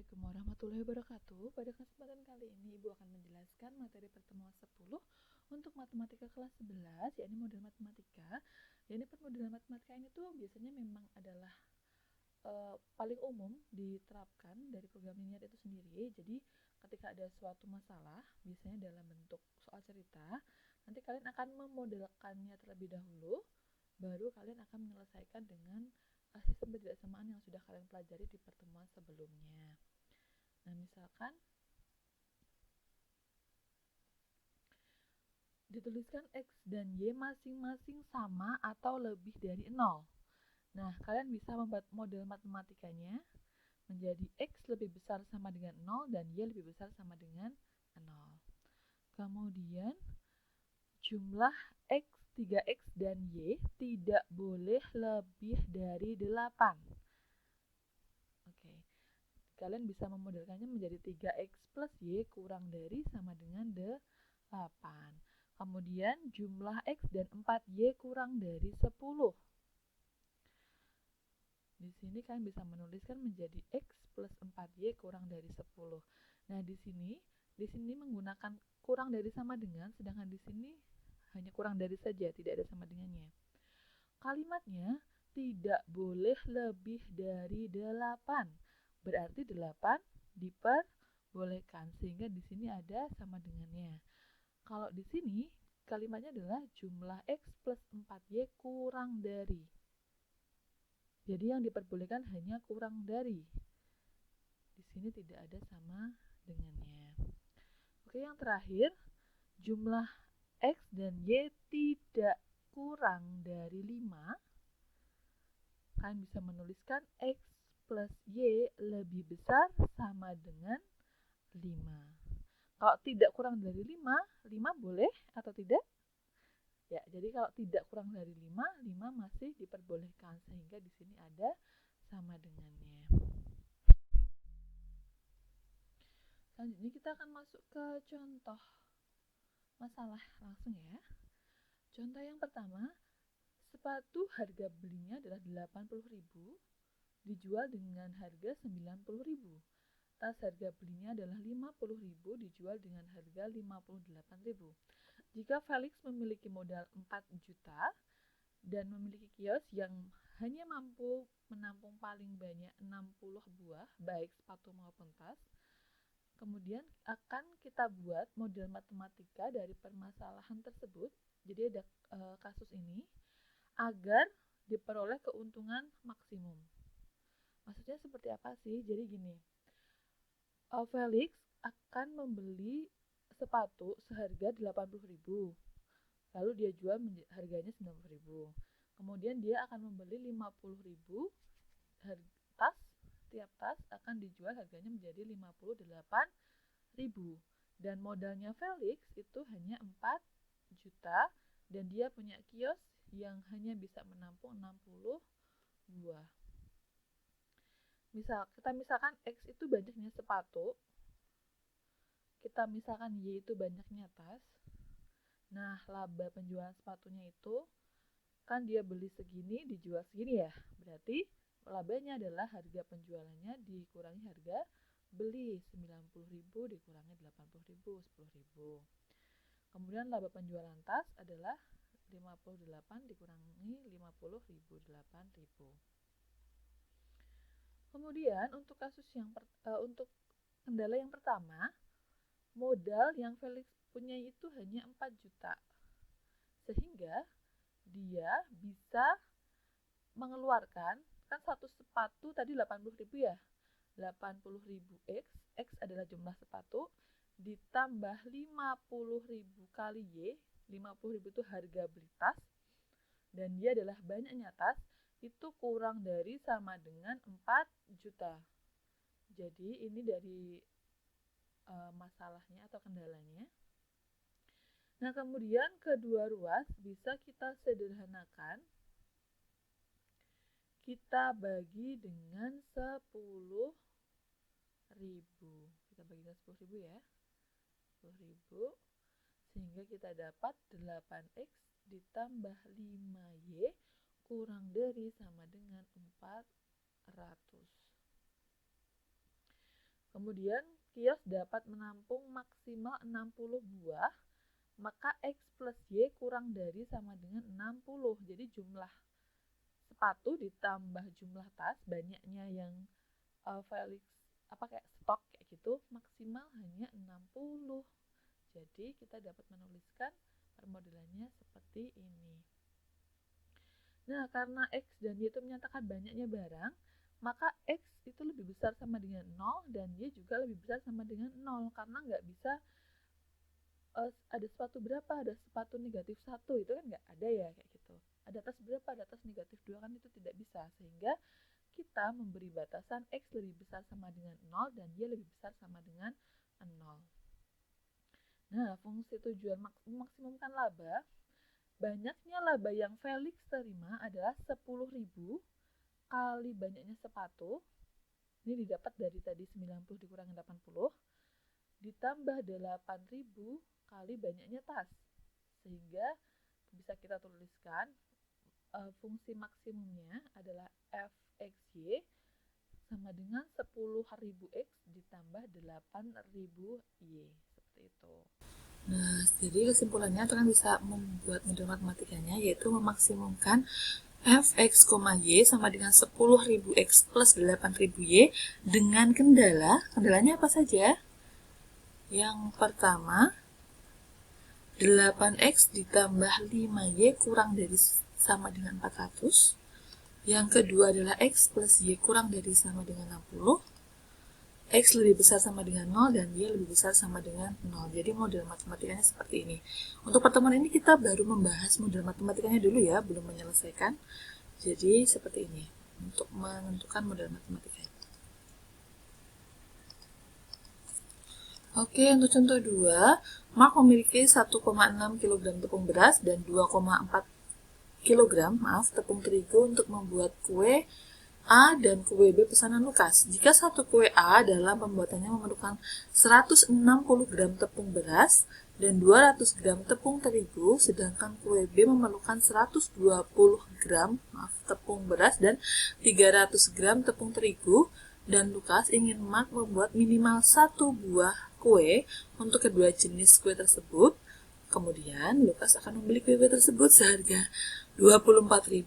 Assalamualaikum warahmatullahi wabarakatuh. Pada kesempatan kali ini Ibu akan menjelaskan materi pertemuan 10 untuk matematika kelas 11, yakni model matematika. Yakni permodelan matematika ini tuh biasanya memang adalah paling umum diterapkan dari program linear itu sendiri. Jadi ketika ada suatu masalah, biasanya dalam bentuk soal cerita, nanti kalian akan memodelkannya terlebih dahulu, baru kalian akan menyelesaikan dengan sistem ketidaksamaan yang sudah kalian pelajari di pertemuan sebelumnya. Nah, misalkan dituliskan X dan Y masing-masing sama atau lebih dari 0. Nah, kalian bisa membuat model matematikanya menjadi X lebih besar sama dengan 0 dan Y lebih besar sama dengan 0. Kemudian, jumlah X, 3X, dan Y tidak boleh lebih dari 8. Oke, kalian bisa memodelkannya menjadi 3X plus Y kurang dari sama dengan 8. Kemudian jumlah X dan 4Y kurang dari 10. Di sini kalian bisa menuliskan menjadi X plus 4Y kurang dari 10. Nah, di sini menggunakan kurang dari sama dengan, sedangkan di sini hanya kurang dari saja, tidak ada sama dengannya. Kalimatnya tidak boleh lebih dari 8. Berarti 8 diperbolehkan, sehingga di sini ada sama dengannya. Kalau di sini kalimatnya adalah jumlah X plus 4Y kurang dari. Jadi yang diperbolehkan hanya kurang dari. Di sini tidak ada sama dengannya. Oke, yang terakhir, jumlah X dan Y tidak kurang dari 5. Kalian bisa menuliskan X plus Y lebih besar sama dengan 5. Kalau tidak kurang dari 5, 5 boleh atau tidak? Ya, jadi kalau tidak kurang dari 5, 5 masih diperbolehkan, sehingga di sini ada sama dengannya. Selanjutnya kita akan masuk ke contoh masalah langsung ya. Contoh yang pertama, sepatu harga belinya adalah 80.000, dijual dengan harga 90.000. Tas harga belinya adalah 50.000, dijual dengan harga 58.000. Jika Felix memiliki modal 4 juta dan memiliki kios yang hanya mampu menampung paling banyak 60 buah, baik sepatu maupun tas, kemudian akan kita buat model matematika dari permasalahan tersebut. Jadi ada kasus ini agar diperoleh keuntungan maksimum. Maksudnya seperti apa sih? Jadi gini, Felix akan membeli sepatu seharga 80.000. Lalu dia jual harganya 90.000. Kemudian dia akan membeli 50.000 tas, tiap tas akan dijual harganya menjadi 58.000. Dan modalnya Felix itu hanya 4 juta dan dia punya kios yang hanya bisa menampung 60 buah. Kita misalkan X itu banyaknya sepatu, kita misalkan Y itu banyaknya tas. Nah, laba penjualan sepatunya itu kan dia beli segini, dijual segini ya. Berarti labanya adalah harga penjualannya dikurangi harga beli, 90.000 dikurangi 80.000, 10.000. Kemudian laba penjualan tas adalah 58 dikurangi 50.000, 8.000. Kemudian untuk untuk kendala yang pertama, modal yang Felix punya itu hanya 4 juta. Sehingga dia bisa mengeluarkan, kan satu sepatu tadi 80.000 ya. 80.000 X adalah jumlah sepatu, ditambah 50.000 kali Y, 50.000 itu harga beli tas, dan dia adalah banyaknya tas, itu kurang dari sama dengan 4 juta. Jadi ini dari masalahnya atau kendalanya. Nah, kemudian kedua ruas bisa kita sederhanakan. Kita bagi dengan 10.000. Kita bagi dengan 10.000 ya. 10.000. Sehingga kita dapat 8X ditambah 5Y kurang dari sama dengan 400. Kemudian kios dapat menampung maksimal 60 buah, maka X plus Y kurang dari sama dengan 60. Jadi jumlah sepatu ditambah jumlah tas, banyaknya yang Felix kayak stok kayak gitu, maksimal hanya 60. Jadi kita dapat menuliskan permodelannya seperti ini. Nah, karena X dan Y itu menyatakan banyaknya barang, maka X itu lebih besar sama dengan 0 dan Y juga lebih besar sama dengan 0, karena nggak bisa ada sepatu berapa, ada sepatu negatif 1, itu kan nggak ada ya kayak gitu. Ada tas berapa, ada tas negatif 2, kan itu tidak bisa. Sehingga kita memberi batasan X lebih besar sama dengan 0 dan Y lebih besar sama dengan 0. Nah, fungsi tujuan memaksimumkan laba. Banyaknya laba yang Felix terima adalah 10.000 kali banyaknya sepatu. Ini didapat dari tadi 90 dikurangi 80. Ditambah 8.000 kali banyaknya tas. Sehingga bisa kita tuliskan fungsi maksimumnya adalah fxy sama dengan 10.000x ditambah 8.000y. Seperti itu. Nah, jadi kesimpulannya kalian bisa membuat model matematikanya, yaitu memaksimumkan fx, y sama dengan 10.000x plus 8.000y dengan kendalanya apa saja? Yang pertama, 8x ditambah 5y kurang dari sama dengan 400. Yang kedua adalah x plus y kurang dari sama dengan 60. X lebih besar sama dengan 0 dan Y lebih besar sama dengan 0. Jadi model matematikanya seperti ini. Untuk pertemuan ini kita baru membahas model matematikanya dulu ya, belum menyelesaikan. Jadi seperti ini untuk menentukan model matematikanya. Oke, untuk contoh 2, Mark memiliki 1,6 kg tepung beras dan 2,4 kg tepung terigu untuk membuat kue A dan kue B pesanan Lukas. Jika satu kue A dalam pembuatannya memerlukan 160 gram tepung beras dan 200 gram tepung terigu, sedangkan kue B memerlukan 120 gram tepung beras dan 300 gram tepung terigu, dan Lukas ingin Mark membuat minimal 1 buah kue untuk kedua jenis kue tersebut. Kemudian Lukas akan membeli kue tersebut seharga 24.000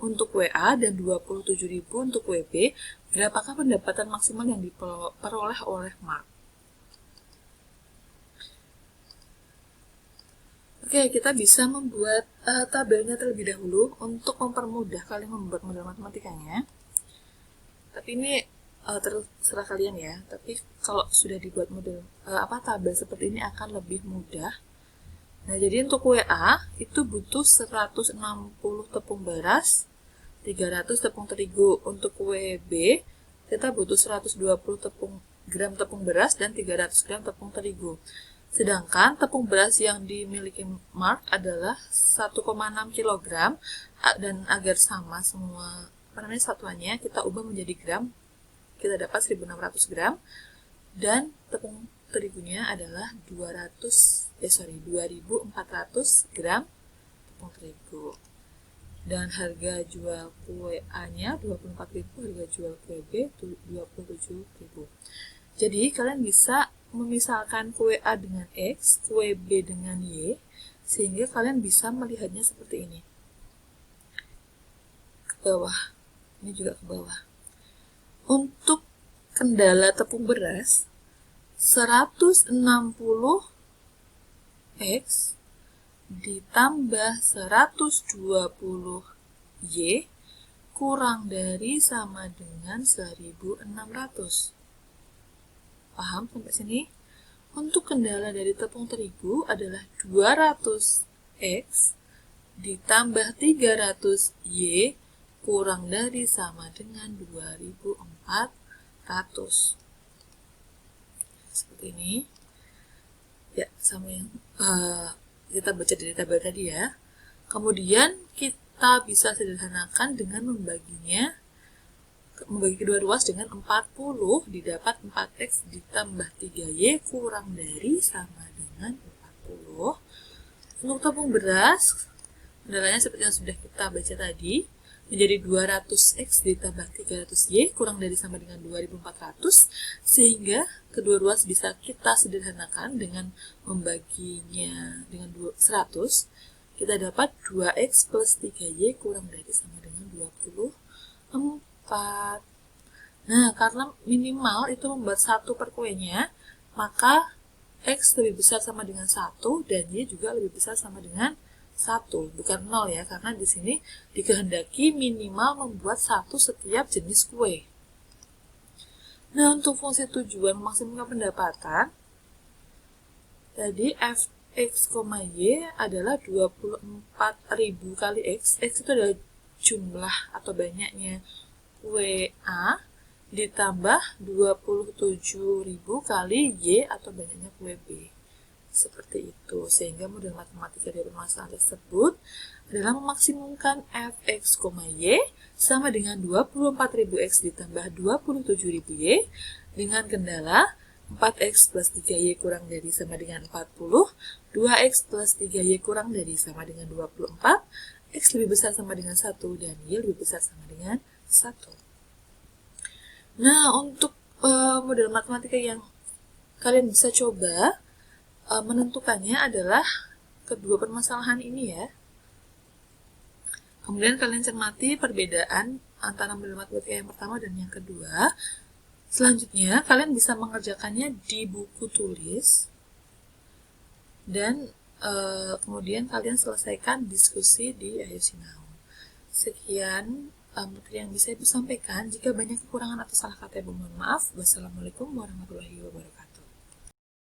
untuk kue A dan 27.000 untuk kue B. Berapakah pendapatan maksimal yang diperoleh oleh Mark? Oke, kita bisa membuat tabelnya terlebih dahulu untuk mempermudah kalian membuat model matematikanya. Tapi ini terserah kalian ya. Tapi kalau sudah dibuat model tabel seperti ini akan lebih mudah. Nah, jadi untuk kue A itu butuh 160 tepung beras, 300 tepung terigu. Untuk kue B kita butuh 120 gram tepung beras dan 300 gram tepung terigu. Sedangkan tepung beras yang dimiliki Mark adalah 1,6 kg, dan agar sama semua satuannya kita ubah menjadi gram. Kita dapat 1.600 gram, dan tepung terigunya adalah 2.400 gram tepung terigu. Dan harga jual kue A-nya 24.000, harga jual kue B 27.000. Jadi kalian bisa memisalkan kue A dengan X, kue B dengan Y, sehingga kalian bisa melihatnya seperti ini. Ke bawah, ini juga ke bawah. Untuk kendala tepung beras, 160 X ditambah 120 Y kurang dari sama dengan 1.600. Paham sampai sini? Untuk kendala dari tepung terigu adalah 200 X ditambah 300 Y kurang dari sama dengan 2.400. Seperti ini. Ya, sama yang kita baca dari tabel tadi ya. Kemudian kita bisa sederhanakan dengan membagi kedua ruas dengan 40, didapat 4x ditambah 3y kurang dari sama dengan 40. Untuk tepung beras, kendalanya seperti yang sudah kita baca tadi, menjadi 200x ditambah 300y kurang dari sama dengan 2400, sehingga kedua ruas bisa kita sederhanakan dengan membaginya dengan 100. Kita dapat 2x plus 3y kurang dari sama dengan 24. Nah, karena minimal itu membuat 1 per kuenya, maka x lebih besar sama dengan 1 dan y juga lebih besar sama dengan 1, bukan 0 ya, karena di sini dikehendaki minimal membuat 1 setiap jenis kue. Nah, untuk fungsi tujuan memaksimalkan pendapatan, tadi fx, y adalah 24.000 kali x. X itu adalah jumlah atau banyaknya kue A ditambah 27.000 kali y atau banyaknya kue B. Seperti itu, sehingga model matematika dari permasalahan tersebut adalah memaksimumkan fx, y sama dengan 24.000x ditambah 27.000y dengan kendala 4x plus 3y kurang dari sama dengan 40, 2x plus 3y kurang dari sama dengan 24, x lebih besar sama dengan 1, dan y lebih besar sama dengan 1. Nah, untuk model matematika yang kalian bisa coba menentukannya adalah kedua permasalahan ini ya. Kemudian kalian cermati perbedaan antara model matematika yang pertama dan yang kedua. Selanjutnya, kalian bisa mengerjakannya di buku tulis dan kemudian kalian selesaikan diskusi di Ayo Sinau. Sekian materi yang bisa Ibu sampaikan. Jika banyak kekurangan atau salah kata, Ibu mohon maaf. Wassalamualaikum warahmatullahi wabarakatuh.